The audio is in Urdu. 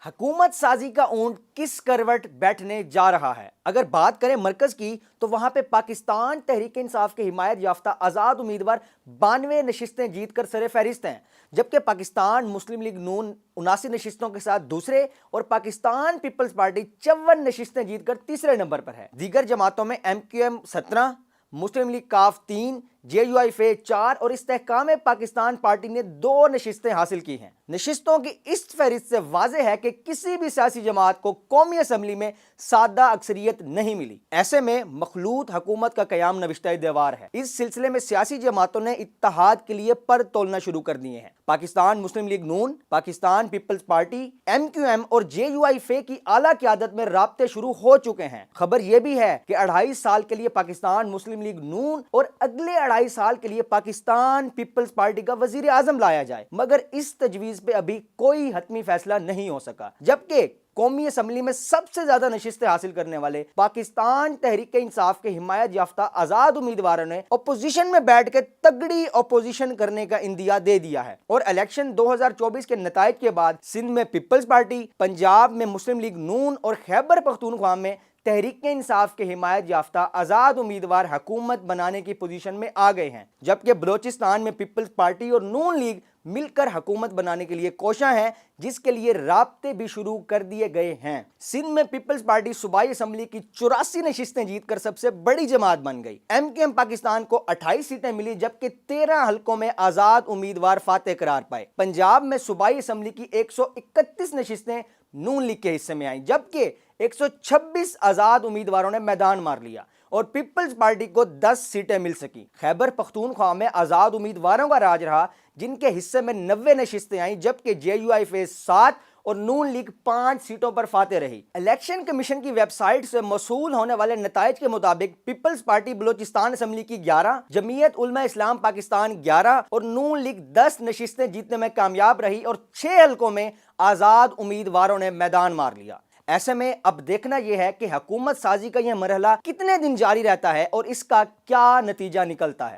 حکومت سازی کا اونٹ کس کروٹ بیٹھنے جا رہا ہے؟ اگر بات کریں مرکز کی تو وہاں پہ پاکستان تحریک انصاف کے حمایت یافتہ آزاد امیدوار 92 نشستیں جیت کر سر فہرست ہیں، جبکہ پاکستان مسلم لیگ نون 79 نشستوں کے ساتھ دوسرے اور پاکستان پیپلز پارٹی 54 نشستیں جیت کر تیسرے نمبر پر ہے۔ دیگر جماعتوں میں MQM 17، مسلم لیگ کاف 3، JUIF 4 اور استحکام پاکستان پارٹی نے 2 نشستیں حاصل کی ہیں۔ نشستوں کی اس فہرست سے واضح ہے کہ کسی بھی سیاسی جماعت کو قومی اسمبلی میں سادہ اکثریت نہیں ملی۔ ایسے میں مخلوط حکومت کا قیام نوشتہ دیوار ہے۔ اس سلسلے میں سیاسی جماعتوں نے اتحاد کے لیے پر تولنا شروع کر دیے ہیں۔ پاکستان مسلم لیگ نون، پاکستان پیپلز پارٹی، MQM اور JUIF کی اعلیٰ قیادت میں رابطے شروع ہو چکے ہیں۔ خبر یہ بھی ہے کہ 2.5 سال کے لیے پاکستان مسلم لیگ نون اور اگلے 2.5 سال کے لیے پاکستان پیپلز پارٹی کا وزیر اعظم لایا جائے، مگر اس تجویز پہ ابھی کوئی حتمی فیصلہ نہیں ہو سکا۔ جبکہ قومی اسمبلی میں سب سے زیادہ نشستیں حاصل کرنے والے پاکستان تحریک انصاف کے حمایت یافتہ آزاد امیدواروں نے اپوزیشن میں بیٹھ کے تگڑی اپوزیشن کرنے کا اندیا دے دیا ہے، اور الیکشن 2024 کے نتائج کے بعد سندھ میں پیپلز پارٹی، پنجاب میں مسلم لیگ نون اور خیبر پختونخوا میں تحریک انصاف کے حمایت یافتہ آزاد امیدوار حکومت بنانے کی پوزیشن میں آ گئے ہیں، جبکہ بلوچستان میں پیپلز پارٹی اور نون لیگ مل کر حکومت بنانے کے لیے کوشاں ہیں، جس کے لیے رابطے بھی شروع کر دیے گئے ہیں۔ سندھ میں پیپلز پارٹی صوبائی اسمبلی کی 84 نشستیں جیت کر سب سے بڑی جماعت بن گئی۔ MQM پاکستان کو 28 سیٹیں ملی، جبکہ 13 حلقوں میں آزاد امیدوار فاتح قرار پائے۔ پنجاب میں صوبائی اسمبلی کی 131 نشستیں نون لیگ کے حصے میں آئیں، جبکہ 126 آزاد امیدواروں نے میدان مار لیا اور پیپلز پارٹی کو 10 سیٹیں مل سکیں۔ خیبر پختونخوا میں آزاد امیدواروں کا راج رہا، جن کے حصے میں 90 نشستیں آئیں، جبکہ JUIF 7 اور نون لیگ 5 سیٹوں پر فاتح رہی۔ الیکشن کمیشن کی ویب سائٹ سے موصول ہونے والے نتائج کے مطابق پیپلز پارٹی بلوچستان اسمبلی کی 11، جمعیت علماء اسلام پاکستان 11 اور نون لیگ 10 نشستیں جیتنے میں کامیاب رہی، اور 6 حلقوں میں آزاد امیدواروں نے میدان مار لیا۔ ایسے میں اب دیکھنا یہ ہے کہ حکومت سازی کا یہ مرحلہ کتنے دن جاری رہتا ہے اور اس کا کیا نتیجہ نکلتا ہے۔